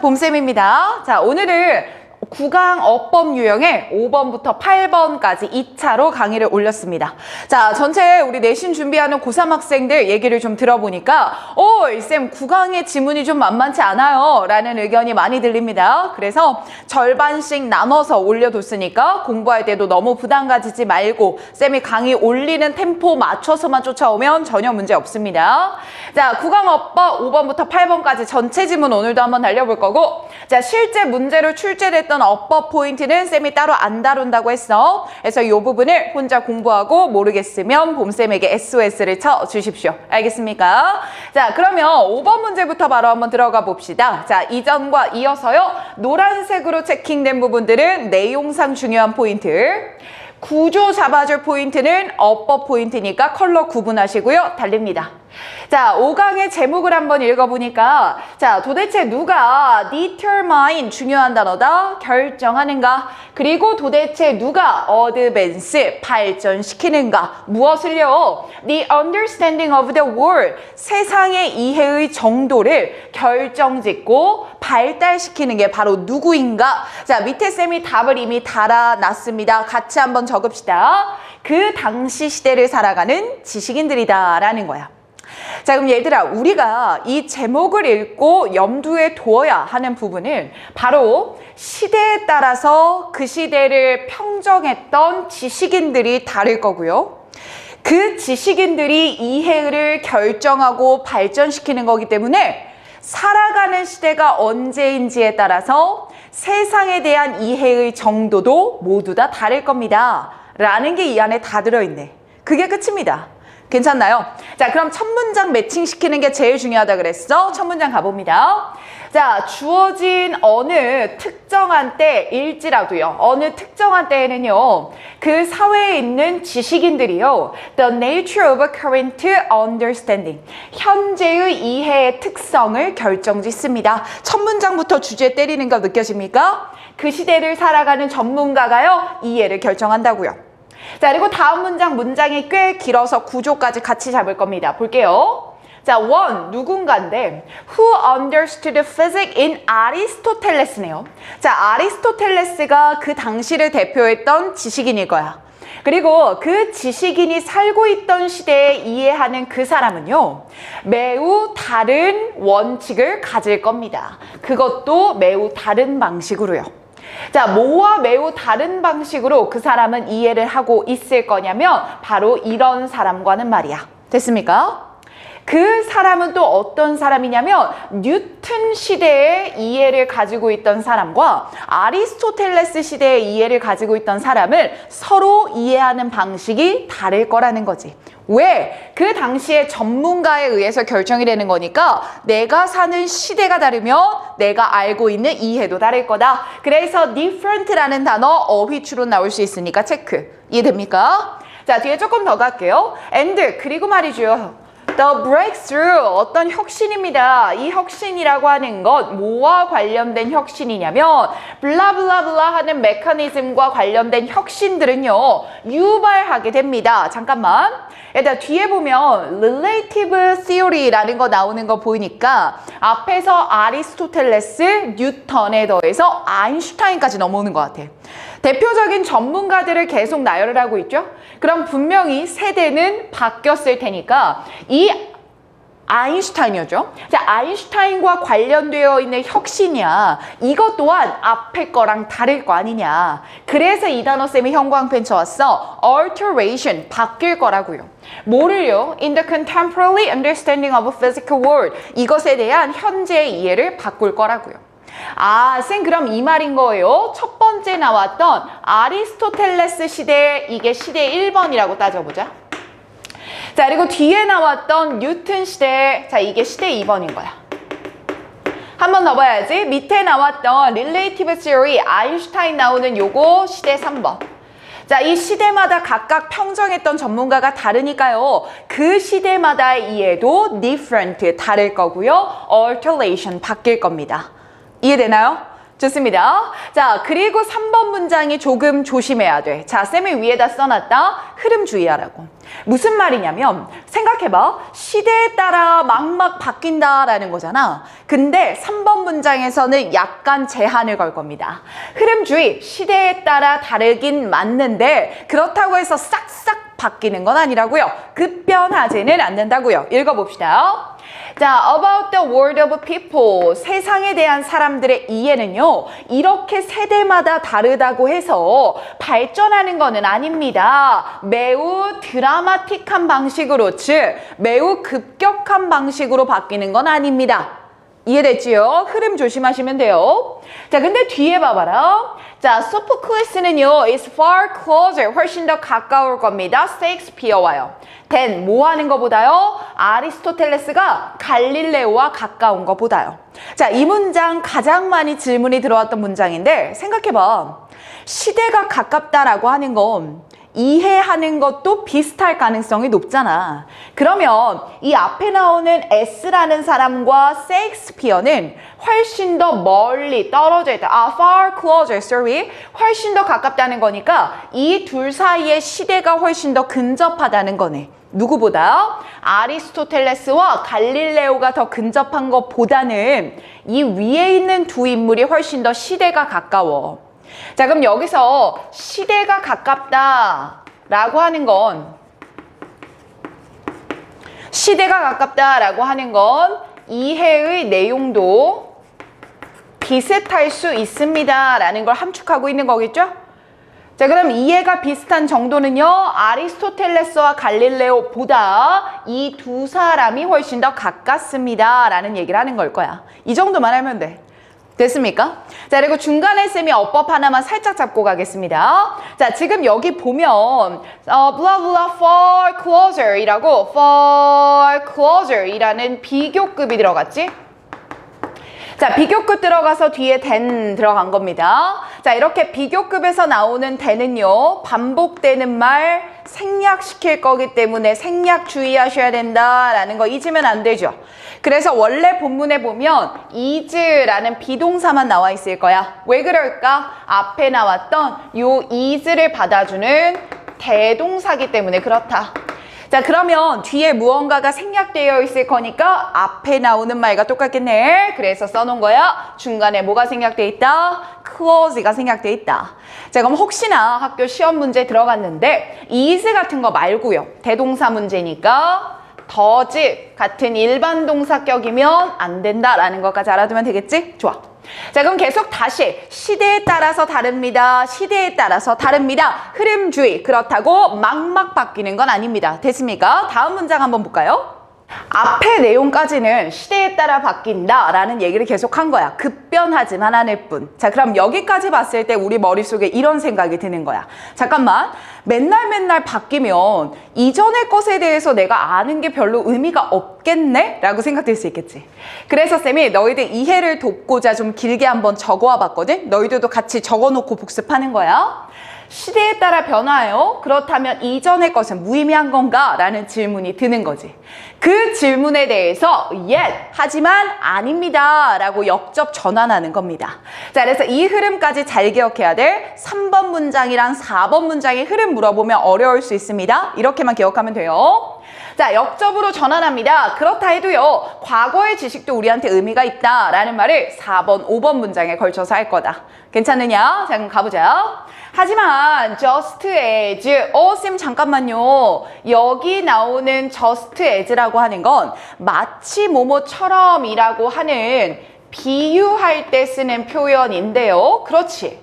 봄쌤입니다. 자, 오늘은 구강 어법 유형의 5번부터 8번까지 2차로 강의를 올렸습니다. 자, 전체 우리 내신 준비하는 고3 학생들 얘기를 좀 들어보니까 쌤 구강의 지문이 좀 만만치 않아요 라는 의견이 많이 들립니다. 그래서 절반씩 나눠서 올려뒀으니까 공부할 때도 너무 부담 가지지 말고 쌤이 강의 올리는 템포 맞춰서만 쫓아오면 전혀 문제 없습니다. 자, 구강 어법 5번부터 8번까지 전체 지문 오늘도 한번 달려볼 거고, 자, 실제 문제로 출제됐던 어법 포인트는 쌤이 따로 안 다룬다고 했어. 그래서 이 부분을 혼자 공부하고 모르겠으면 봄쌤에게 SOS를 쳐주십시오. 알겠습니까? 자, 그러면 5번 문제부터 바로 한번 들어가 봅시다. 자, 이전과 이어서요. 노란색으로 체킹된 부분들은 내용상 중요한 포인트. 구조 잡아줄 포인트는 어법 포인트니까 컬러 구분하시고요. 달립니다. 자, 5강의 제목을 한번 읽어보니까, 자, 도대체 누가 determine 중요한 단어다 결정하는가, 그리고 도대체 누가 advance 발전시키는가, 무엇을요? The understanding of the world 세상의 이해의 정도를 결정짓고 발달시키는 게 바로 누구인가. 자, 밑에 쌤이 답을 이미 달아놨습니다. 같이 한번 적읍시다. 그 당시 시대를 살아가는 지식인들이다 라는 거야. 자, 그럼 얘들아, 우리가 이 제목을 읽고 염두에 두어야 하는 부분은 바로 시대에 따라서 그 시대를 평정했던 지식인들이 다를 거고요. 그 지식인들이 이해를 결정하고 발전시키는 거기 때문에 살아가는 시대가 언제인지에 따라서 세상에 대한 이해의 정도도 모두 다 다를 겁니다. 라는 게 이 안에 다 들어있네. 그게 끝입니다. 괜찮나요? 자, 그럼 첫 문장 매칭시키는 게 제일 중요하다 그랬어. 첫 문장 가봅니다. 자, 주어진 어느 특정한 때일지라도요. 어느 특정한 때에는요. 그 사회에 있는 지식인들이요. The nature of current understanding. 현재의 이해의 특성을 결정짓습니다. 첫 문장부터 주제 때리는 거 느껴집니까? 그 시대를 살아가는 전문가가요. 이해를 결정한다고요. 자, 그리고 다음 문장이 꽤 길어서 구조까지 같이 잡을 겁니다. 볼게요. 자, one, 누군가인데 who understood physics in Aristotelles네요. 자, 아리스토텔레스가 그 당시를 대표했던 지식인일 거야. 그리고 그 지식인이 살고 있던 시대에 이해하는 그 사람은요, 매우 다른 원칙을 가질 겁니다. 그것도 매우 다른 방식으로요. 자, 뭐와 매우 다른 방식으로 그 사람은 이해를 하고 있을 거냐면 바로 이런 사람과는 말이야. 됐습니까? 그 사람은 또 어떤 사람이냐면 뉴턴 시대의 이해를 가지고 있던 사람과 아리스토텔레스 시대의 이해를 가지고 있던 사람을 서로 이해하는 방식이 다를 거라는 거지. 왜? 그 당시에 전문가에 의해서 결정이 되는 거니까 내가 사는 시대가 다르면 내가 알고 있는 이해도 다를 거다. 그래서 different라는 단어 어휘추로 나올 수 있으니까 체크. 이해됩니까? 자, 뒤에 조금 더 갈게요. and 그리고 말이죠. The breakthrough, 어떤 혁신입니다. 이 혁신이라고 하는 것 뭐와 관련된 혁신이냐면 블라블라블라 하는 메커니즘과 관련된 혁신들은요 유발하게 됩니다. 잠깐만. 일단 뒤에 보면 relative theory라는 거 나오는 거 보이니까 앞에서 아리스토텔레스, 뉴턴에 더해서 아인슈타인까지 넘어오는 것 같아. 대표적인 전문가들을 계속 나열을 하고 있죠. 그럼 분명히 세대는 바뀌었을 테니까 이 아인슈타인이었죠. 자, 아인슈타인과 관련되어 있는 혁신이야. 이것 또한 앞에 거랑 다를 거 아니냐. 그래서 이 단어 쌤이 형광펜 쳐왔어. alteration, 바뀔 거라고요. 뭐를요? In the contemporary understanding of a physical world. 이것에 대한 현재의 이해를 바꿀 거라고요. 아, 쌤 그럼 이 말인 거예요. 첫 번째 나왔던 아리스토텔레스 시대, 이게 시대 1번이라고 따져보자. 자, 그리고 뒤에 나왔던 뉴턴 시대, 자, 이게 시대 2번인 거야. 한 번 더 봐야지. 밑에 나왔던 relative theory, 아인슈타인 나오는 요거 시대 3번. 자, 이 시대마다 각각 평정했던 전문가가 다르니까요. 그 시대마다의 이해도 different, 다를 거고요. alteration, 바뀔 겁니다. 이해되나요? 좋습니다. 자, 그리고 3번 문장이 조금 조심해야 돼. 자, 쌤이 위에다 써놨다. 흐름 주의하라고. 무슨 말이냐면 생각해봐. 시대에 따라 막막 바뀐다라는 거잖아. 근데 3번 문장에서는 약간 제한을 걸 겁니다. 흐름 주의, 시대에 따라 다르긴 맞는데 그렇다고 해서 싹싹 바뀌는 건 아니라고요. 급변하지는 않는다고요. 읽어봅시다. 자, about the world of people. 세상에 대한 사람들의 이해는요, 이렇게 세대마다 다르다고 해서 발전하는 거는 아닙니다. 매우 드라마틱한 방식으로, 즉, 매우 급격한 방식으로 바뀌는 건 아닙니다. 이해됐지요? 흐름 조심하시면 돼요. 자, 근데 뒤에 봐봐라. 자, 소포클레스는요, is far closer, 훨씬 더 가까울 겁니다. 셰익스피어와요. than, 뭐 하는 것보다요? 아리스토텔레스가 갈릴레오와 가까운 것보다요. 자, 이 문장 가장 많이 질문이 들어왔던 문장인데 생각해봐. 시대가 가깝다라고 하는 건 이해하는 것도 비슷할 가능성이 높잖아. 그러면 이 앞에 나오는 S라는 사람과 셰익스피어는 훨씬 더 멀리 떨어져 있다. far closer, sorry. 훨씬 더 가깝다는 거니까 이 둘 사이의 시대가 훨씬 더 근접하다는 거네. 누구보다? 아리스토텔레스와 갈릴레오가 더 근접한 것보다는 이 위에 있는 두 인물이 훨씬 더 시대가 가까워. 자, 그럼 여기서 시대가 가깝다라고 하는 건 이해의 내용도 비슷할 수 있습니다 라는 걸 함축하고 있는 거겠죠? 자, 그럼 이해가 비슷한 정도는요, 아리스토텔레스와 갈릴레오보다 이 두 사람이 훨씬 더 가깝습니다 라는 얘기를 하는 걸 거야. 이 정도만 하면 돼. 됐습니까? 자, 그리고 중간에 쌤이 어법 하나만 살짝 잡고 가겠습니다. 자, 지금 여기 보면 blah blah far closer 이라고 far closer 이라는 비교급이 들어갔지? 자, 비교급 들어가서 뒤에 than 들어간 겁니다. 자, 이렇게 비교급에서 나오는 than은요, 반복되는 말 생략시킬 거기 때문에 생략 주의하셔야 된다라는 거 잊으면 안 되죠. 그래서 원래 본문에 보면 is라는 비동사만 나와 있을 거야. 왜 그럴까? 앞에 나왔던 요 is를 받아주는 대동사기 때문에 그렇다. 자, 그러면 뒤에 무언가가 생략되어 있을 거니까 앞에 나오는 말과 똑같겠네. 그래서 써놓은 거야. 중간에 뭐가 생략돼 있다? clause가 생략돼 있다. 자, 그럼 혹시나 학교 시험 문제 들어갔는데 is 같은 거 말고요. 대동사 문제니까 does 같은 일반 동사격이면 안 된다라는 것까지 알아두면 되겠지? 좋아. 자, 그럼 계속 다시 시대에 따라서 다릅니다. 시대에 따라서 다릅니다. 흐름 주의. 그렇다고 막막 바뀌는 건 아닙니다. 됐습니까? 다음 문장 한번 볼까요? 앞의 내용까지는 시대에 따라 바뀐다라는 얘기를 계속 한 거야. 급변하지만 않을 뿐. 자, 그럼 여기까지 봤을 때 우리 머릿속에 이런 생각이 드는 거야. 잠깐만, 맨날 바뀌면 이전의 것에 대해서 내가 아는 게 별로 의미가 없겠네? 라고 생각될 수 있겠지. 그래서 쌤이 너희들 이해를 돕고자 좀 길게 한번 적어와 봤거든? 너희들도 같이 적어놓고 복습하는 거야. 시대에 따라 변화해요. 그렇다면 이전의 것은 무의미한 건가? 라는 질문이 드는 거지. 그 질문에 대해서 yet, 하지만 아닙니다 라고 역접 전환하는 겁니다. 자, 그래서 이 흐름까지 잘 기억해야 돼. 3번 문장이랑 4번 문장의 흐름 물어보면 어려울 수 있습니다. 이렇게만 기억하면 돼요. 자, 역접으로 전환합니다. 그렇다 해도요, 과거의 지식도 우리한테 의미가 있다라는 말을 4번, 5번 문장에 걸쳐서 할 거다. 괜찮느냐? 자, 그럼 가보자. 하지만 just as, 쌤 잠깐만요. 여기 나오는 just as라고 하는 건 마치 뭐뭐처럼 이라고 하는 비유할 때 쓰는 표현인데요. 그렇지.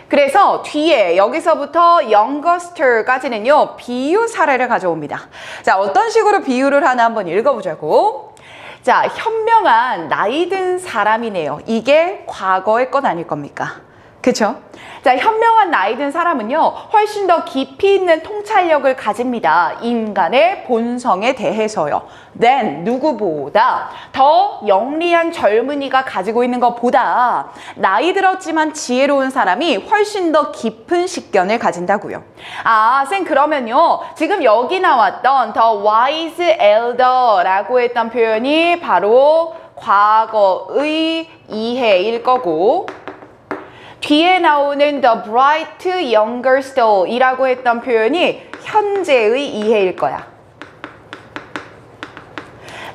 그래서 뒤에 여기서부터 younger까지는요, 비유 사례를 가져옵니다. 자, 어떤 식으로 비유를 하나 한번 읽어보자고. 자, 현명한 나이 든 사람이네요. 이게 과거의 것 아닐 겁니까? 그쵸? 자, 현명한 나이 든 사람은요, 훨씬 더 깊이 있는 통찰력을 가집니다. 인간의 본성에 대해서요. then 누구보다 더 영리한 젊은이가 가지고 있는 것보다 나이 들었지만 지혜로운 사람이 훨씬 더 깊은 식견을 가진다고요. 쌤 그러면요, 지금 여기 나왔던 the wise elder라고 했던 표현이 바로 과거의 이해일 거고, 뒤에 나오는 the bright younger still 이라고 했던 표현이 현재의 이해일 거야.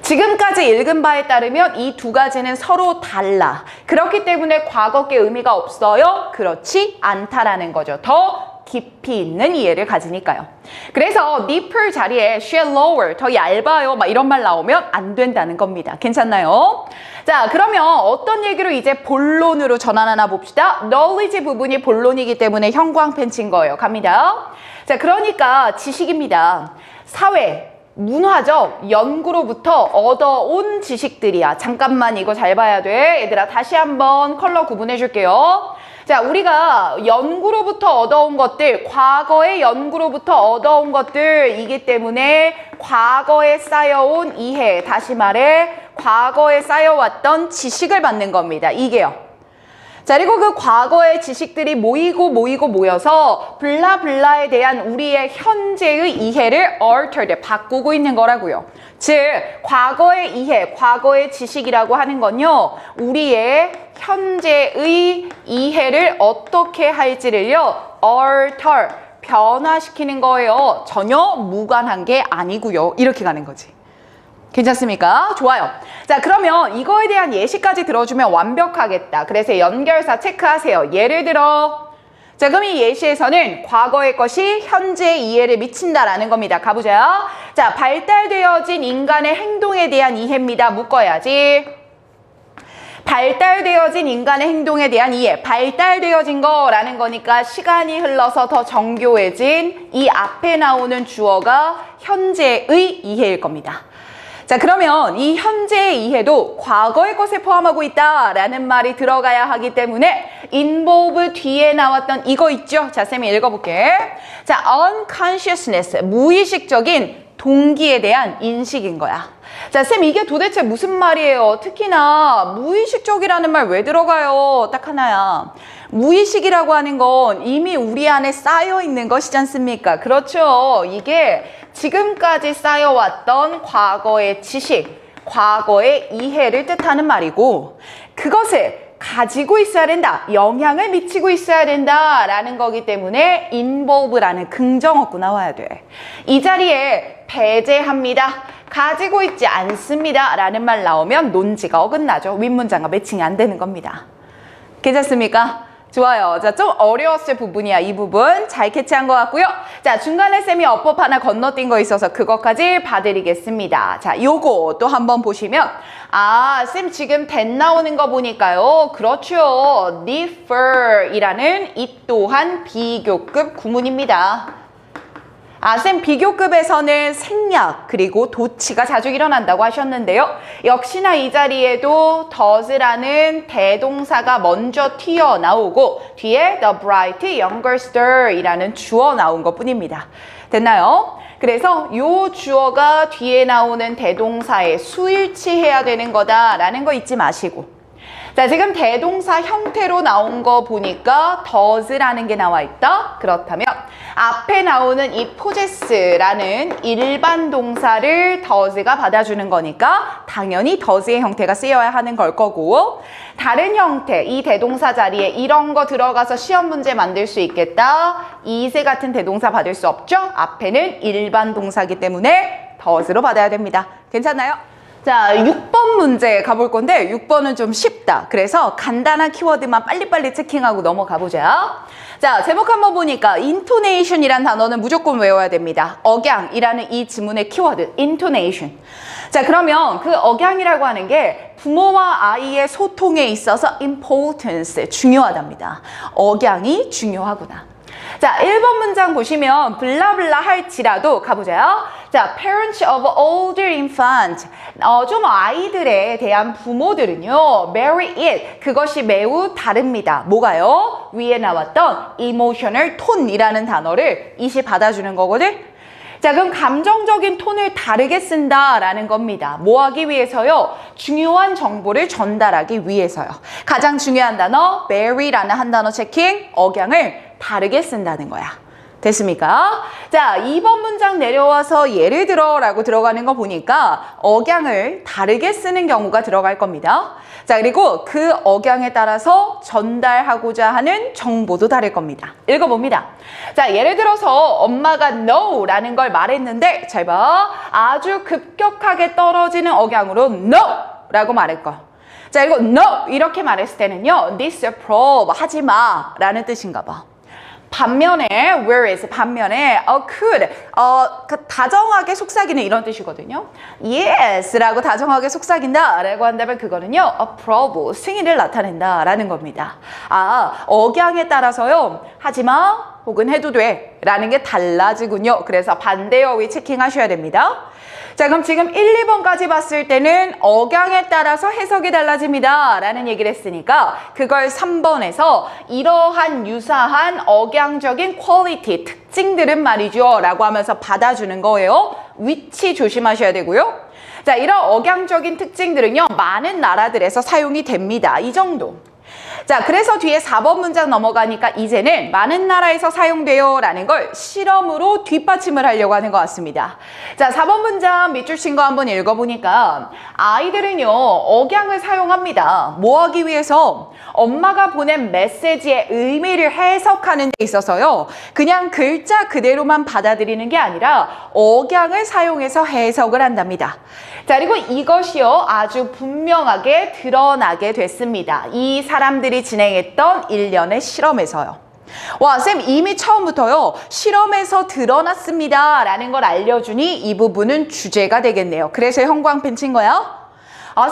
지금까지 읽은 바에 따르면 이 두 가지는 서로 달라. 그렇기 때문에 과거께 의미가 없어요? 그렇지 않다라는 거죠. 더 깊이 있는 이해를 가지니까요. 그래서 deeper 자리에 shallower, 더 얇아요, 막 이런 말 나오면 안 된다는 겁니다. 괜찮나요? 자, 그러면 어떤 얘기로 이제 본론으로 전환하나 봅시다. knowledge 부분이 본론이기 때문에 형광펜 친 거예요. 갑니다. 자, 그러니까 지식입니다. 사회, 문화적 연구로부터 얻어온 지식들이야. 잠깐만 이거 잘 봐야 돼. 얘들아 다시 한번 컬러 구분해 줄게요. 자, 우리가 연구로부터 얻어온 것들, 과거의 연구로부터 얻어온 것들이기 때문에 과거에 쌓여온 이해, 다시 말해 과거에 쌓여왔던 지식을 받는 겁니다. 이게요. 자, 그리고 그 과거의 지식들이 모여서 블라블라에 대한 우리의 현재의 이해를 altered, 바꾸고 있는 거라고요. 즉, 과거의 이해, 과거의 지식이라고 하는 건요, 우리의 현재의 이해를 어떻게 할지를요, alter, 변화시키는 거예요. 전혀 무관한 게 아니고요. 이렇게 가는 거지. 괜찮습니까? 좋아요. 자, 그러면 이거에 대한 예시까지 들어주면 완벽하겠다. 그래서 연결사 체크하세요. 예를 들어, 자, 그럼 이 예시에서는 과거의 것이 현재의 이해를 미친다라는 겁니다. 가보자. 자, 발달되어진 인간의 행동에 대한 이해입니다. 묶어야지. 발달되어진 인간의 행동에 대한 이해. 발달되어진 거라는 거니까 시간이 흘러서 더 정교해진 이 앞에 나오는 주어가 현재의 이해일 겁니다. 자, 그러면 이 현재의 이해도 과거의 것에 포함하고 있다라는 말이 들어가야 하기 때문에 involve 뒤에 나왔던 이거 있죠? 자, 쌤이 읽어볼게. 자, unconsciousness, 무의식적인 동기에 대한 인식인 거야. 자, 쌤 이게 도대체 무슨 말이에요? 특히나 무의식적이라는 말 왜 들어가요? 딱 하나야. 무의식이라고 하는 건 이미 우리 안에 쌓여 있는 것이지 않습니까? 그렇죠. 이게 지금까지 쌓여왔던 과거의 지식, 과거의 이해를 뜻하는 말이고 그것을 가지고 있어야 된다, 영향을 미치고 있어야 된다라는 거기 때문에 involve라는 긍정어구 나와야 돼. 이 자리에 배제합니다, 가지고 있지 않습니다 라는 말 나오면 논지가 어긋나죠. 윗문장과 매칭이 안 되는 겁니다. 괜찮습니까? 좋아요. 자, 좀 어려웠을 부분이야. 이 부분 잘 캐치한 것 같고요. 자, 중간에 쌤이 어법 하나 건너뛴 거 있어서 그것까지 봐드리겠습니다. 자, 요거 또 한번 보시면 아, 쌤 지금 that 나오는 거 보니까요. 그렇죠. differ이라는 이 또한 비교급 구문입니다. 아, 쌤 비교급에서는 생략 그리고 도치가 자주 일어난다고 하셨는데요. 역시나 이 자리에도 does라는 대동사가 먼저 튀어나오고 뒤에 the bright younger sister 이라는 주어 나온 것 뿐입니다. 됐나요? 그래서 요 주어가 뒤에 나오는 대동사에 수일치해야 되는 거다라는 거 잊지 마시고 자, 지금 대동사 형태로 나온 거 보니까 does라는 게 나와 있다. 그렇다면 앞에 나오는 이 possess라는 일반 동사를 does가 받아주는 거니까 당연히 does의 형태가 쓰여야 하는 걸 거고 다른 형태, 이 대동사 자리에 이런 거 들어가서 시험 문제 만들 수 있겠다. 이세 같은 대동사 받을 수 없죠? 앞에는 일반 동사이기 때문에 does로 받아야 됩니다. 괜찮나요? 자, 6번 문제 가볼 건데 6번은 좀 쉽다. 그래서 간단한 키워드만 빨리빨리 체킹하고 넘어가 보자. 자, 제목 한번 보니까 intonation이란 단어는 무조건 외워야 됩니다. 억양이라는 이 지문의 키워드 intonation. 자, 그러면 그 억양이라고 하는 게 부모와 아이의 소통에 있어서 importance, 중요하답니다. 억양이 중요하구나. 자, 1번 문장 보시면 블라블라 할지라도 가보자요. 자, parents of older infants. 좀 아이들에 대한 부모들은요, marry it. 그것이 매우 다릅니다. 뭐가요? 위에 나왔던 emotional tone이라는 단어를 이시 받아주는 거거든. 자, 그럼 감정적인 톤을 다르게 쓴다라는 겁니다. 뭐 하기 위해서요? 중요한 정보를 전달하기 위해서요. 가장 중요한 단어, mary라는 한 단어 체킹, 억양을 다르게 쓴다는 거야. 됐습니까? 자, 2번 문장 내려와서 예를 들어 라고 들어가는 거 보니까 억양을 다르게 쓰는 경우가 들어갈 겁니다. 자, 그리고 그 억양에 따라서 전달하고자 하는 정보도 다를 겁니다. 읽어봅니다. 자, 예를 들어서 엄마가 no 라는 걸 말했는데 잘 봐. 아주 급격하게 떨어지는 억양으로 no 라고 말할 거. 자, 그리고 no 이렇게 말했을 때는요. disapprove 하지 마 라는 뜻인가 봐. 반면에 whereas 반면에 could 다정하게 속삭이는 이런 뜻이거든요. yes라고 다정하게 속삭인다 라고 한다면 그거는요. approve 승인을 나타낸다 라는 겁니다. 억양에 따라서요. 하지마 혹은 해도 돼 라는 게 달라지군요. 그래서 반대 어휘 체킹하셔야 됩니다. 자, 그럼 지금 1, 2번까지 봤을 때는 억양에 따라서 해석이 달라집니다 라는 얘기를 했으니까 그걸 3번에서 이러한 유사한 억양적인 퀄리티, 특징들은 말이죠 라고 하면서 받아주는 거예요. 위치 조심하셔야 되고요. 자, 이런 억양적인 특징들은요 많은 나라들에서 사용이 됩니다. 이 정도. 자, 그래서 뒤에 4번 문장 넘어가니까 이제는 많은 나라에서 사용돼요 라는 걸 실험으로 뒷받침을 하려고 하는 것 같습니다. 자, 4번 문장 밑줄 친 거 한번 읽어보니까 아이들은요 억양을 사용합니다. 뭐 하기 위해서? 엄마가 보낸 메시지의 의미를 해석하는 데 있어서요 그냥 글자 그대로만 받아들이는 게 아니라 억양을 사용해서 해석을 한답니다. 자, 그리고 이것이요 아주 분명하게 드러나게 됐습니다. 이 사람들이 진행했던 일련의 실험에서요. 와, 쌤 이미 처음부터요 실험에서 드러났습니다 라는 걸 알려주니 이 부분은 주제가 되겠네요. 그래서 형광펜 친 거야?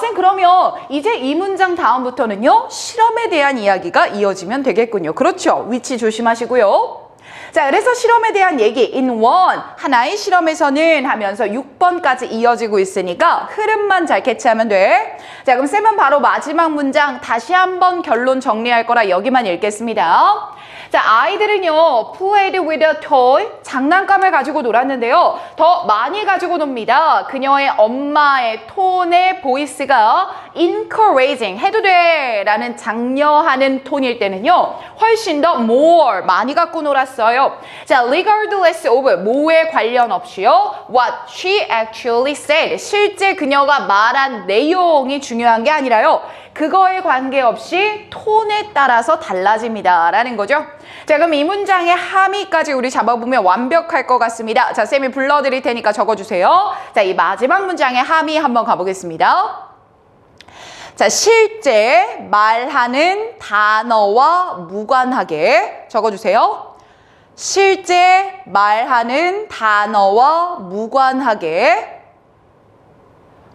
쌤 그러면 이제 이 문장 다음부터는요 실험에 대한 이야기가 이어지면 되겠군요. 그렇죠? 위치 조심하시고요. 자, 그래서 실험에 대한 얘기 in one 하나의 실험에서는 하면서 6번까지 이어지고 있으니까 흐름만 잘 캐치하면 돼. 자, 그럼 쌤은 바로 마지막 문장 다시 한번 결론 정리할 거라 여기만 읽겠습니다. 자, 아이들은요 played with a toy 장난감을 가지고 놀았는데요 더 많이 가지고 놉니다. 그녀의 엄마의 톤의 보이스가 encouraging 해도 돼 라는 장려하는 톤일 때는요 훨씬 더 more 많이 갖고 놀았어요. 자, regardless of 뭐에 관련 없이요 what she actually said 실제 그녀가 말한 내용이 중요한 게 아니라요 그거에 관계없이 톤에 따라서 달라집니다 라는 거죠. 자, 그럼 이 문장의 함의까지 우리 잡아보면 완벽할 것 같습니다. 자, 쌤이 불러드릴 테니까 적어주세요. 자, 이 마지막 문장의 함의 한번 가보겠습니다. 자, 실제 말하는 단어와 무관하게 적어주세요. 실제 말하는 단어와 무관하게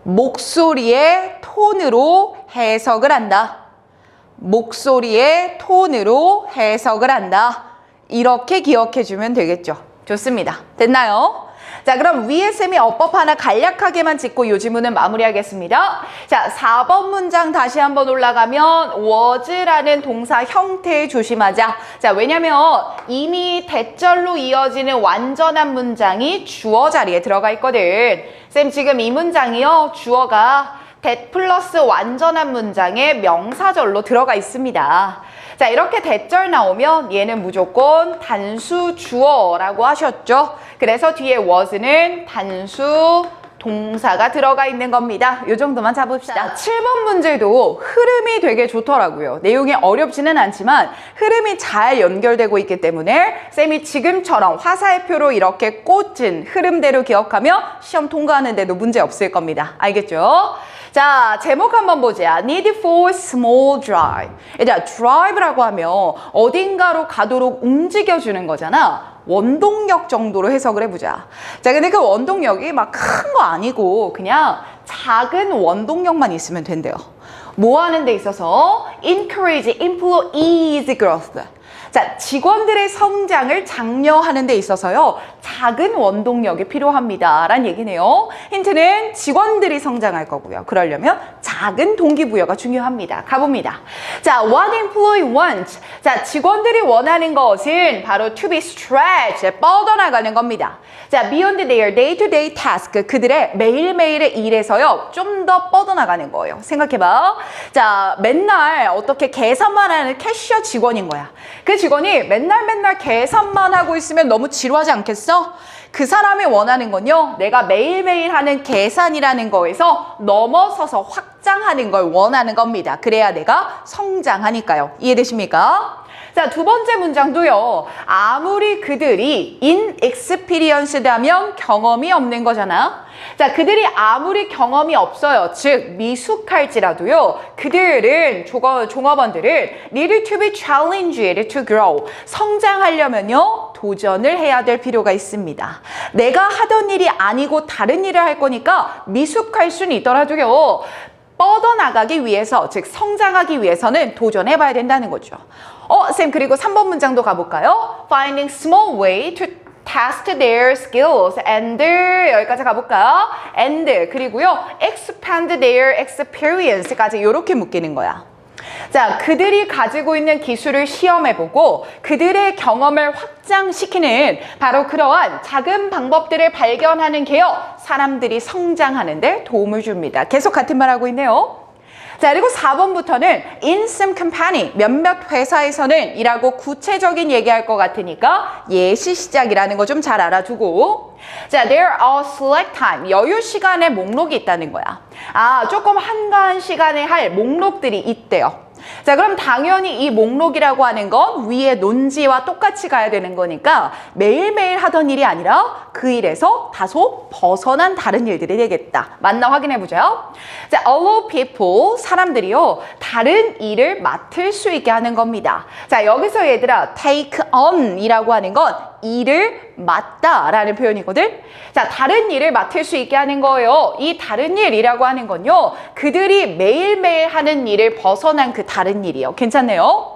목소리의 톤으로 해석을 한다. 목소리의 톤으로 해석을 한다. 이렇게 기억해주면 되겠죠. 좋습니다. 됐나요? 자, 그럼 위에 쌤이 어법 하나 간략하게만 짚고 요 지문은 마무리하겠습니다. 자, 4번 문장 다시 한번 올라가면 was라는 동사 형태에 조심하자. 자, 왜냐면 이미 대절로 이어지는 완전한 문장이 주어 자리에 들어가 있거든. 쌤 지금 이 문장이요 주어가 that 플러스 완전한 문장에 명사절로 들어가 있습니다. 자, 이렇게 대절 나오면 얘는 무조건 단수 주어라고 하셨죠. 그래서 뒤에 was는 단수 동사가 들어가 있는 겁니다. 이 정도만 잡읍시다. 7번 문제도 흐름이 되게 좋더라고요. 내용이 어렵지는 않지만 흐름이 잘 연결되고 있기 때문에 쌤이 지금처럼 화살표로 이렇게 꽂은 흐름대로 기억하면 시험 통과하는 데도 문제 없을 겁니다. 알겠죠? 자, 제목 한번 보자. Need for small drive. 얘들아, drive라고 하면 어딘가로 가도록 움직여주는 거잖아. 원동력 정도로 해석을 해보자. 자, 근데 그 원동력이 막 큰 거 아니고 그냥 작은 원동력만 있으면 된대요. 뭐 하는 데 있어서? Encourage employees growth. 자, 직원들의 성장을 장려하는 데 있어서요. 작은 원동력이 필요합니다. 라는 얘기네요. 힌트는 직원들이 성장할 거고요. 그러려면 작은 동기부여가 중요합니다. 가봅니다. 자, what employee wants. 자, 직원들이 원하는 것은 바로 to be stretched, 뻗어나가는 겁니다. 자, beyond their day-to-day task. 그들의 매일매일의 일에서요, 좀 더 뻗어나가는 거예요. 생각해봐. 자, 맨날 어떻게 계산만 하는 캐셔 직원인 거야. 그 직원이 맨날 계산만 하고 있으면 너무 지루하지 않겠어? 그 사람이 원하는 건요, 내가 매일매일 하는 계산이라는 거에서 넘어서서 확장하는 걸 원하는 겁니다. 그래야 내가 성장하니까요. 이해되십니까? 자, 두 번째 문장도요, 아무리 그들이 inexperienced하면 경험이 없는 거잖아. 자, 그들이 아무리 경험이 없어요. 즉, 미숙할지라도요, 그들은, 종업원들은 need to be challenged to grow. 성장하려면요, 도전을 해야 될 필요가 있습니다. 내가 하던 일이 아니고 다른 일을 할 거니까 미숙할 수는 있더라도요, 뻗어나가기 위해서, 즉 성장하기 위해서는 도전해봐야 된다는 거죠. 쌤, 그리고 3번 문장도 가볼까요? Finding small way to test their skills and 여기까지 가볼까요? And 그리고요, expand their experience까지 이렇게 묶이는 거야. 자, 그들이 가지고 있는 기술을 시험해보고 그들의 경험을 확장시키는 바로 그러한 작은 방법들을 발견하는 게요, 사람들이 성장하는 데 도움을 줍니다. 계속 같은 말 하고 있네요. 자, 그리고 4번부터는 in some company, 몇몇 회사에서는 이라고 구체적인 얘기할 것 같으니까 예시 시작이라는 거 좀 잘 알아두고, 자, there are select time, 여유 시간의 목록이 있다는 거야. 아, 조금 한가한 시간에 할 목록들이 있대요. 자, 그럼 당연히 이 목록이라고 하는 건 위에 논지와 똑같이 가야 되는 거니까 매일매일 하던 일이 아니라 그 일에서 다소 벗어난 다른 일들이 되겠다. 맞나 확인해보죠. 자, allow people, 사람들이요, 다른 일을 맡을 수 있게 하는 겁니다. 자, 여기서 얘들아, take on 이라고 하는 건 일을 맡다 라는 표현이거든. 자, 다른 일을 맡을 수 있게 하는 거예요. 이 다른 일이라고 하는 건요, 그들이 매일매일 하는 일을 벗어난 그 다른 일이요. 괜찮네요.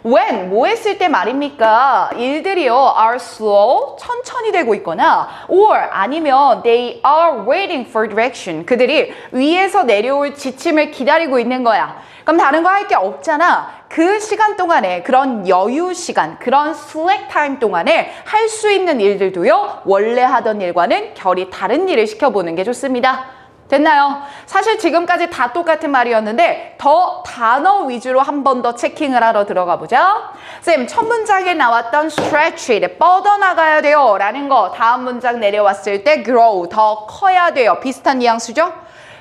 When, 뭐 했을 때 말입니까? 일들이요, are slow, 천천히 되고 있거나, or 아니면 they are waiting for direction. 그들이 위에서 내려올 지침을 기다리고 있는 거야. 그럼 다른 거 할 게 없잖아. 그 시간 동안에, 그런 여유 시간, 그런 slack time 동안에 할 수 있는 일들도요, 원래 하던 일과는 결이 다른 일을 시켜보는 게 좋습니다. 됐나요? 사실 지금까지 다 똑같은 말이었는데 더 단어 위주로 한 번 더 체킹을 하러 들어가 보자. 쌤, 첫 문장에 나왔던 stretch, 뻗어나가야 돼요 라는 거, 다음 문장 내려왔을 때 grow, 더 커야 돼요. 비슷한 뉘앙스죠?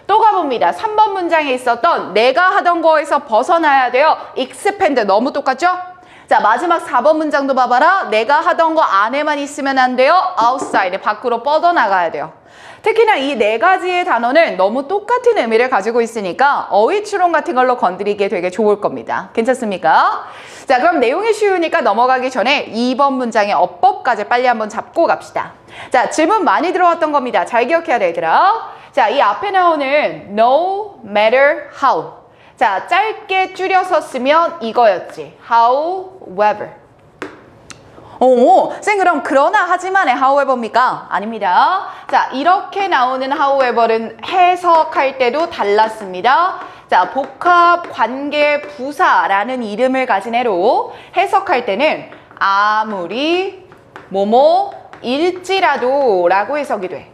또 가봅니다. 3번 문장에 있었던 내가 하던 거에서 벗어나야 돼요. expand, 너무 똑같죠? 자, 마지막 4번 문장도 봐봐라. 내가 하던 거 안에만 있으면 안 돼요. outside, 밖으로 뻗어나가야 돼요. 특히나 이 네 가지의 단어는 너무 똑같은 의미를 가지고 있으니까 어휘추론 같은 걸로 건드리기에 되게 좋을 겁니다. 괜찮습니까? 자, 그럼 내용이 쉬우니까 넘어가기 전에 2번 문장의 어법까지 빨리 한번 잡고 갑시다. 자, 질문 많이 들어왔던 겁니다. 잘 기억해야 돼, 얘들아. 자, 이 앞에 나오는 no matter how. 자, 짧게 줄여서 쓰면 이거였지. however. 쌤, 그럼 그러나 하지만의 however입니까? 아닙니다. 자, 이렇게 나오는 however는 해석할 때도 달랐습니다. 자, 복합, 관계, 부사라는 이름을 가진 애로 해석할 때는 아무리 뭐뭐일지라도 라고 해석이 돼.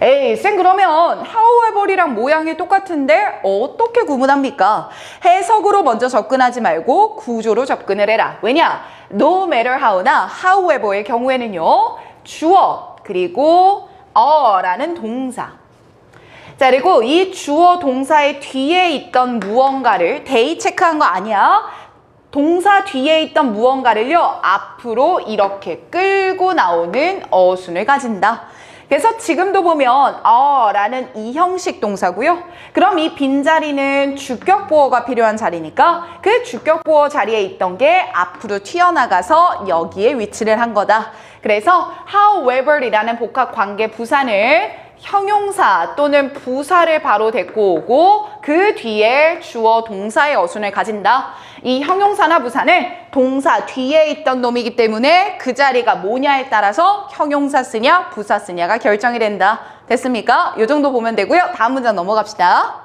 에이, 쌤, 그러면 however이랑 모양이 똑같은데 어떻게 구분합니까? 해석으로 먼저 접근하지 말고 구조로 접근을 해라. 왜냐? No matter how나 however의 경우에는요, 주어 그리고 라는 동사. 자, 그리고 이 주어 동사의 뒤에 있던 무언가를 대의 체크한 거 아니야. 동사 뒤에 있던 무언가를요, 앞으로 이렇게 끌고 나오는 어순을 가진다. 그래서 지금도 보면 라는 이 형식 동사고요. 그럼 이 빈자리는 주격보어가 필요한 자리니까 그 주격보어 자리에 있던 게 앞으로 튀어나가서 여기에 위치를 한 거다. 그래서 however이라는 복합관계 부사는 형용사 또는 부사를 바로 데리고 오고 그 뒤에 주어 동사의 어순을 가진다. 이 형용사나 부사는 동사 뒤에 있던 놈이기 때문에 그 자리가 뭐냐에 따라서 형용사 쓰냐 부사 쓰냐가 결정이 된다. 됐습니까? 이 정도 보면 되고요. 다음 문장 넘어갑시다.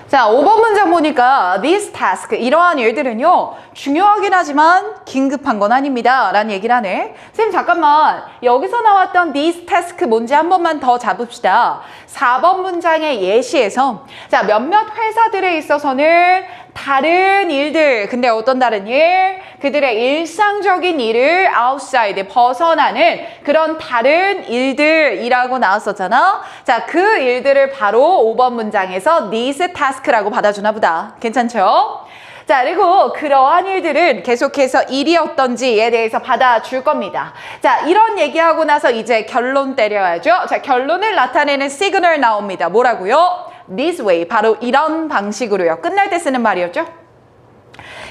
자, 5번 문장 보니까 this task, 이러한 일들은요, 중요하긴 하지만 긴급한 건 아닙니다. 라는 얘기를 하네. 쌤, 잠깐만. 여기서 나왔던 this task 뭔지 한 번만 더 잡읍시다. 4번 문장의 예시에서, 자, 몇몇 회사들에 있어서는 다른 일들, 근데 어떤 다른 일? 그들의 일상적인 일을 outside, 벗어나는 그런 다른 일들이라고 나왔었잖아. 자, 그 일들을 바로 5번 문장에서 this task라고 받아주나 보다. 괜찮죠? 자, 그리고 그러한 일들은 계속해서 일이 어떤지에 대해서 받아줄 겁니다. 자, 이런 얘기하고 나서 이제 결론 때려야죠. 자, 결론을 나타내는 시그널 나옵니다. 뭐라고요? This way, 바로 이런 방식으로요. 끝날 때 쓰는 말이었죠.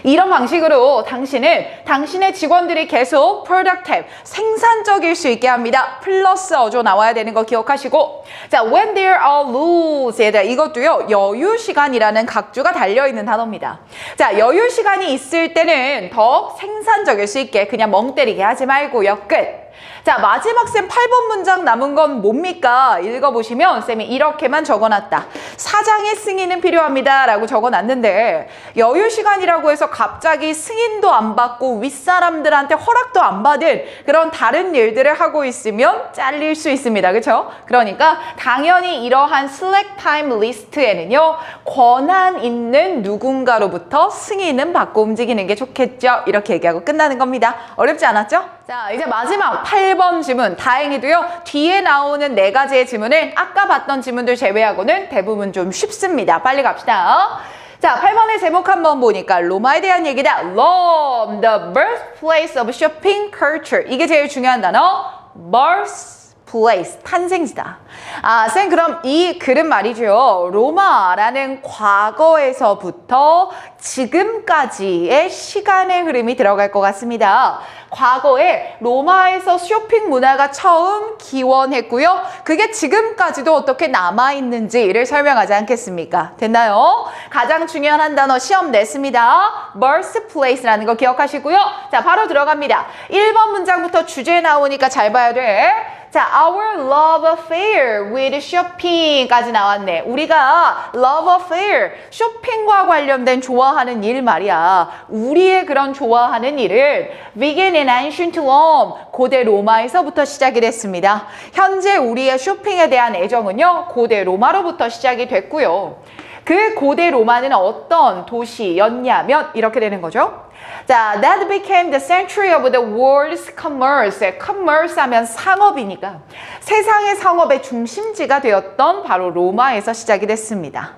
이런 방식으로 당신은 당신의 직원들이 계속 productive, 생산적일 수 있게 합니다. 플러스 어조 나와야 되는 거 기억하시고, 자, when there are rules, 이것도요, 여유 시간이라는 각주가 달려있는 단어입니다. 자, 여유 시간이 있을 때는 더 생산적일 수 있게 그냥 멍 때리게 하지 말고요. 끝. 자, 마지막 쌤 8번 문장 남은 건 뭡니까? 읽어보시면 쌤이 이렇게만 적어놨다. 사장의 승인은 필요합니다. 라고 적어놨는데 여유 시간이라고 해서 갑자기 승인도 안 받고 윗사람들한테 허락도 안 받은 그런 다른 일들을 하고 있으면 잘릴 수 있습니다. 그렇죠? 그러니까 당연히 이러한 slack time 리스트에는요, 권한 있는 누군가로부터 승인은 받고 움직이는 게 좋겠죠. 이렇게 얘기하고 끝나는 겁니다. 어렵지 않았죠? 자, 이제 마지막 8번 지문. 다행히도요, 뒤에 나오는 4가지의 지문은 아까 봤던 지문들 제외하고는 대부분 좀 쉽습니다. 빨리 갑시다. 자, 8번의 제목 한번 보니까 로마에 대한 얘기다. Rome, the birthplace of shopping culture. 이게 제일 중요한 단어. birthplace, 탄생지다. 아, 쌤, 그럼 이 글은 말이죠. 로마라는 과거에서부터 지금까지의 시간의 흐름이 들어갈 것 같습니다. 과거에 로마에서 쇼핑 문화가 처음 기원했고요. 그게 지금까지도 어떻게 남아있는지를 설명하지 않겠습니까? 됐나요? 가장 중요한 한 단어 시험 냈습니다. birthplace라는 거 기억하시고요. 자, 바로 들어갑니다. 1번 문장부터 주제 나오니까 잘 봐야 돼. 자, our love affair with shopping까지 나왔네. 우리가 love affair, 쇼핑과 관련된 좋아하는 일 말이야. 우리의 그런 좋아하는 일을 began in ancient Rome, 고대 로마에서부터 시작이 됐습니다. 현재 우리의 쇼핑에 대한 애정은요, 고대 로마로부터 시작이 됐고요. 그 고대 로마는 어떤 도시였냐면 이렇게 되는 거죠. 자, that became the century of the world's commerce. commerce 하면 상업이니까 세상의 상업의 중심지가 되었던 바로 로마에서 시작이 됐습니다.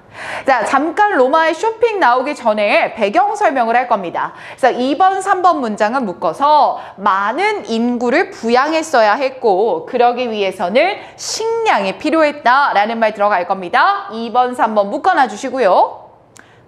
자, 잠깐 로마의 쇼핑 나오기 전에 배경 설명을 할 겁니다. 그래서 2번, 3번 문장은 묶어서 많은 인구를 부양했어야 했고 그러기 위해서는 식량이 필요했다라는 말 들어갈 겁니다. 2번, 3번 묶어놔 주시고요.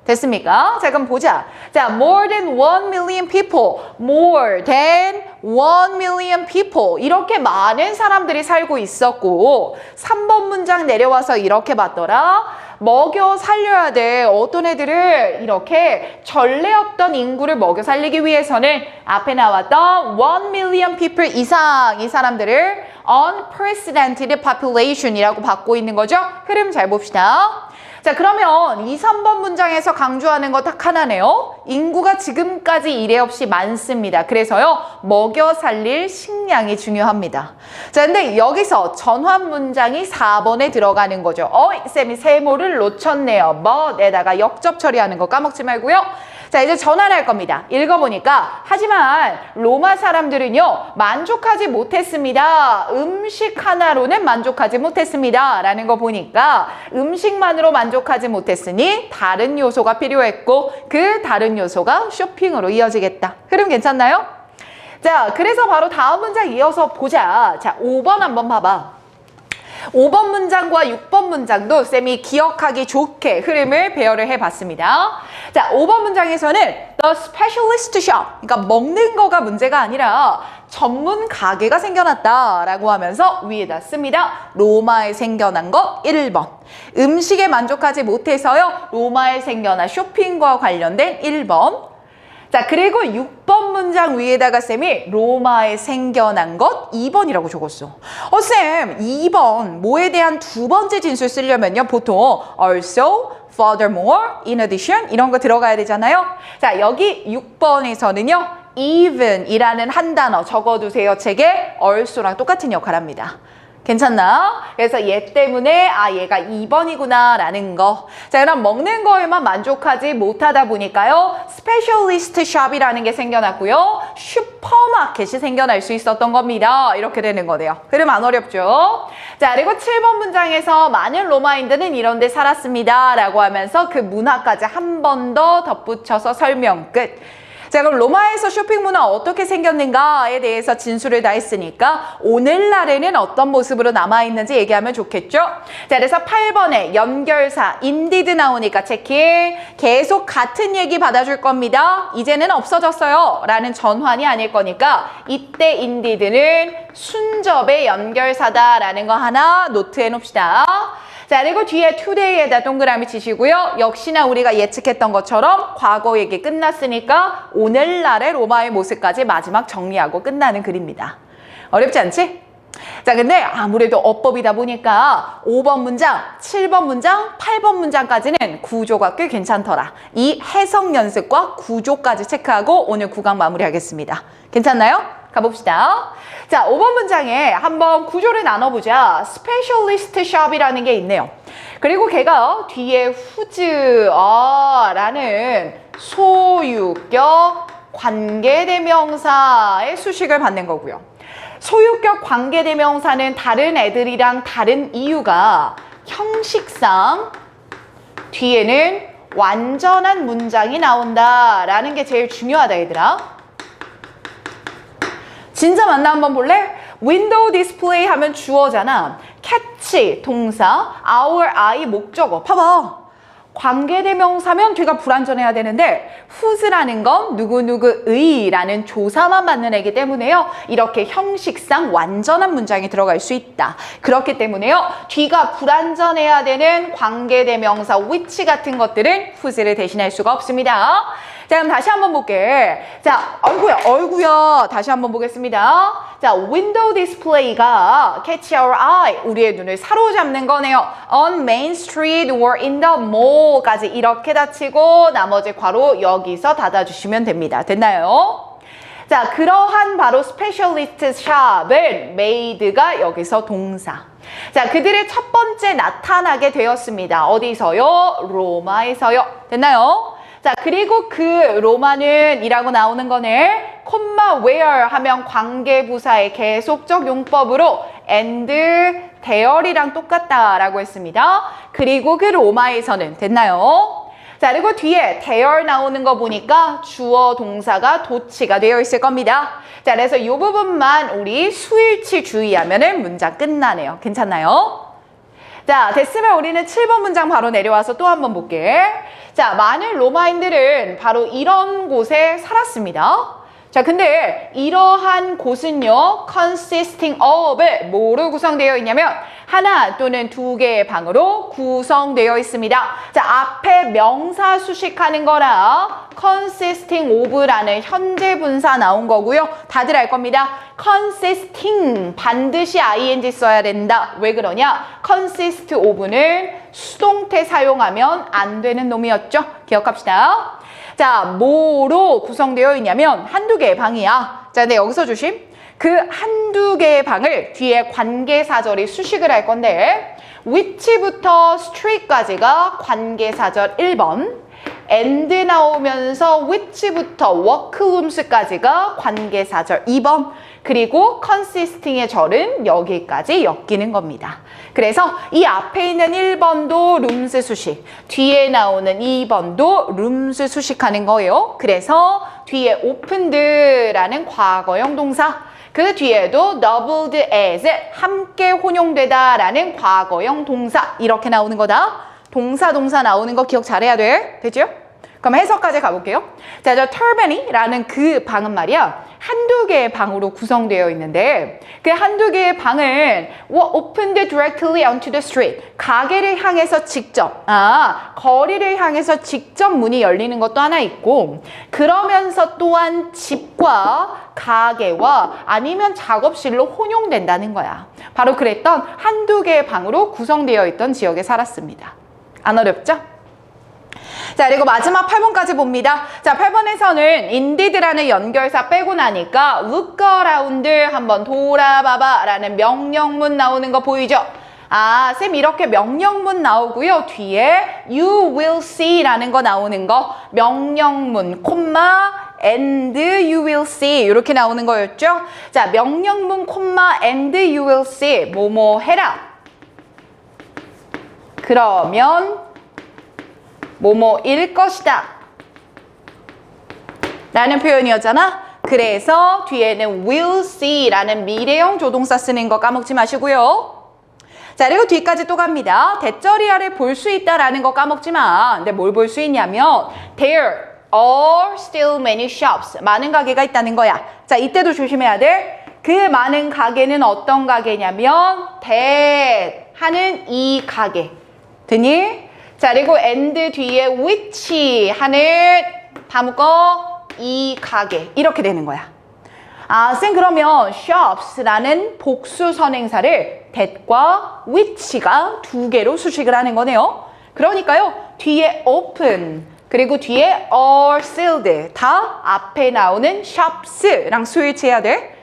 됐습니까? 자, 그럼 보자. 자, more than 1 million people. more than 1 million people. 이렇게 많은 사람들이 살고 있었고 3번 문장 내려와서 이렇게 봤더라. 먹여 살려야 돼. 어떤 애들을 이렇게 전례 없던 인구를 먹여 살리기 위해서는 앞에 나왔던 1 million people 이상 이 사람들을 unprecedented population이라고 받고 있는 거죠. 흐름 잘 봅시다. 자, 그러면 2, 3번 문장에서 강조하는 거 딱 하나네요. 인구가 지금까지 이래 없이 많습니다. 그래서요, 먹여 살릴 식량이 중요합니다. 자, 근데 여기서 전환 문장이 4번에 들어가는 거죠. 쌤이 세모를 놓쳤네요. but에다가 역접 처리하는 거 까먹지 말고요. 자, 이제 전환할 겁니다. 읽어보니까 하지만 로마 사람들은요, 만족하지 못했습니다. 음식 하나로는 만족하지 못했습니다. 라는 거 보니까 음식만으로 만족하지 못했으니 다른 요소가 필요했고 그 다른 요소가 쇼핑으로 이어지겠다. 흐름 괜찮나요? 자, 그래서 바로 다음 문장 이어서 보자. 자, 5번 한번 봐봐. 5번 문장과 6번 문장도 쌤이 기억하기 좋게 흐름을 배열을 해봤습니다. 자, 5번 문장에서는 the specialist shop, 그러니까 먹는 거가 문제가 아니라 전문 가게가 생겨났다라고 하면서 위에다 씁니다. 로마에 생겨난 거 1번. 음식에 만족하지 못해서요. 로마에 생겨난 쇼핑과 관련된 1번. 자, 그리고 6번 문장 위에다가 쌤이 로마에 생겨난 것 2번이라고 적었어. 쌤, 2번 뭐에 대한 두 번째 진술 쓰려면요. 보통 also, furthermore, in addition 이런 거 들어가야 되잖아요. 자, 여기 6번에서는요. even이라는 한 단어 적어두세요. 책에 also랑 똑같은 역할을 합니다. 괜찮나? 그래서 얘 때문에 얘가 2번이구나 라는 거. 자, 그럼 먹는 거에만 만족하지 못하다 보니까요. 스페셜리스트 샵이라는 게 생겨났고요. 슈퍼마켓이 생겨날 수 있었던 겁니다. 이렇게 되는 거네요. 그럼 안 어렵죠? 자, 그리고 7번 문장에서 많은 로마인들은 이런 데 살았습니다 라고 하면서 그 문화까지 한 번 더 덧붙여서 설명 끝. 자, 그럼 로마에서 쇼핑 문화 어떻게 생겼는가에 대해서 진술을 다 했으니까 오늘날에는 어떤 모습으로 남아있는지 얘기하면 좋겠죠? 자, 그래서 8번에 연결사 indeed 나오니까 체킹. 계속 같은 얘기 받아줄 겁니다. 이제는 없어졌어요 라는 전환이 아닐 거니까 이때 indeed는 순접의 연결사다라는 거 하나 노트해 놓읍시다. 자, 그리고 뒤에 today에다 동그라미 치시고요. 역시나 우리가 예측했던 것처럼 과거 얘기 끝났으니까 오늘날의 로마의 모습까지 마지막 정리하고 끝나는 글입니다. 어렵지 않지? 자, 근데 아무래도 어법이다 보니까 5번 문장, 7번 문장, 8번 문장까지는 구조가 꽤 괜찮더라. 이 해석 연습과 구조까지 체크하고 오늘 구강 마무리하겠습니다. 괜찮나요? 가봅시다. 자, 5번 문장에 한번 구조를 나눠보자. 스페셜리스트 샵이라는 게 있네요. 그리고 걔가 뒤에 whose 라는 소유격 관계대명사의 수식을 받는 거고요. 소유격 관계대명사는 다른 애들이랑 다른 이유가 형식상 뒤에는 완전한 문장이 나온다라는 게 제일 중요하다, 얘들아. 진짜 맞나 한번 볼래? 윈도우 디스플레이 하면 주어잖아. catch 동사, our eye 목적어. 봐봐. 관계대명사면 뒤가 불완전해야 되는데 whose라는 건 누구누구의라는 조사만 받는 애기 때문에요. 이렇게 형식상 완전한 문장이 들어갈 수 있다. 그렇기 때문에요. 뒤가 불완전해야 되는 관계대명사 which 같은 것들은 whose를 대신할 수가 없습니다. 자, 그럼 다시 한번 볼게. 자, 얼구야. 다시 한번 보겠습니다. 자, window display가 catch our eye, 우리의 눈을 사로잡는 거네요. On Main Street or in the mall까지 이렇게 닫히고 나머지 괄호 여기서 닫아주시면 됩니다. 됐나요? 자, 그러한 바로 스페셜리스트 샵은 made가 여기서 동사. 자, 그들의 첫 번째 나타나게 되었습니다. 어디서요? 로마에서요. 됐나요? 자, 그리고 그 로마는 이라고 나오는 거네. 콤마 where 하면 관계부사의 계속적 용법으로 and, 대열이랑 똑같다라고 했습니다. 그리고 그 로마에서는 됐나요? 자, 그리고 뒤에 대열 나오는 거 보니까 주어 동사가 도치가 되어 있을 겁니다. 자, 그래서 이 부분만 우리 수일치 주의하면은 문장 끝나네요. 괜찮나요? 자, 됐으면 우리는 7번 문장 바로 내려와서 또 한번 볼게. 자, 많은 로마인들은 바로 이런 곳에 살았습니다. 자, 근데 이러한 곳은요, consisting of 뭐로 구성되어 있냐면 하나 또는 두 개의 방으로 구성되어 있습니다. 자, 앞에 명사 수식하는 거라 consisting of라는 현재 분사 나온 거고요. 다들 알 겁니다. consisting 반드시 ing 써야 된다. 왜 그러냐? consist of는 수동태 사용하면 안 되는 놈이었죠. 기억합시다. 자, 뭐로 구성되어 있냐면 한두 개의 방이야. 자, 근데 여기서 조심. 그 한두 개의 방을 뒤에 관계사절이 수식을 할 건데 which부터 street까지가 관계사절 1번, and 나오면서 which부터 workrooms까지가 관계사절 2번, 그리고 consisting의 절은 여기까지 엮이는 겁니다. 그래서 이 앞에 있는 1번도 rooms 수식, 뒤에 나오는 2번도 rooms 수식하는 거예요. 그래서 뒤에 opened라는 과거형 동사, 그 뒤에도 doubled as, 함께 혼용되다라는 과거형 동사 이렇게 나오는 거다. 동사 나오는 거 기억 잘해야 돼. 되죠? 그럼 해석까지 가볼게요. 자, 저 turbin이라는 그 방은 말이야. 한두 개의 방으로 구성되어 있는데 그 한두 개의 방은 were opened directly onto the street. 가게를 향해서 직접, 거리를 향해서 직접 문이 열리는 것도 하나 있고 그러면서 또한 집과 가게와 아니면 작업실로 혼용된다는 거야. 바로 그랬던 한두 개의 방으로 구성되어 있던 지역에 살았습니다. 안 어렵죠? 자, 그리고 마지막 8번까지 봅니다. 자, 8번에서는 indeed라는 연결사 빼고 나니까 look around 한번 돌아봐봐 라는 명령문 나오는 거 보이죠? 쌤 이렇게 명령문 나오고요. 뒤에 you will see 라는 거 나오는 거 명령문, 콤마, and you will see 이렇게 나오는 거였죠? 자, 명령문, 콤마, and you will see 뭐뭐 해라. 그러면 뭐뭐일 것이다 라는 표현이었잖아. 그래서 뒤에는 will see 라는 미래형 조동사 쓰는 거 까먹지 마시고요. 자, 그리고 뒤까지 또 갑니다. 대절이야를 볼 수 있다라는 거 까먹지 마. 근데 뭘 볼 수 있냐면 there are still many shops. 많은 가게가 있다는 거야. 자, 이때도 조심해야 돼. 그 많은 가게는 어떤 가게냐면 that 하는 이 가게. 되니? 자, 그리고 and 뒤에 which 하는 다 묶어 이 가게 이렇게 되는 거야. 쌤 그러면 shops라는 복수 선행사를 that과 which가 두 개로 수식을 하는 거네요. 그러니까요. 뒤에 open 그리고 뒤에 are sealed 다 앞에 나오는 shops랑 스위치해야 돼.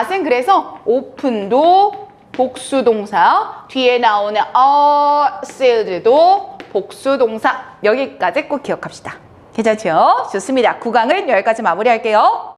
쌤 그래서 open도 복수 동사 뒤에 나오는 are sealed도 복수 동사 여기까지 꼭 기억합시다. 괜찮죠? 좋습니다. 9강은 여기까지 마무리할게요.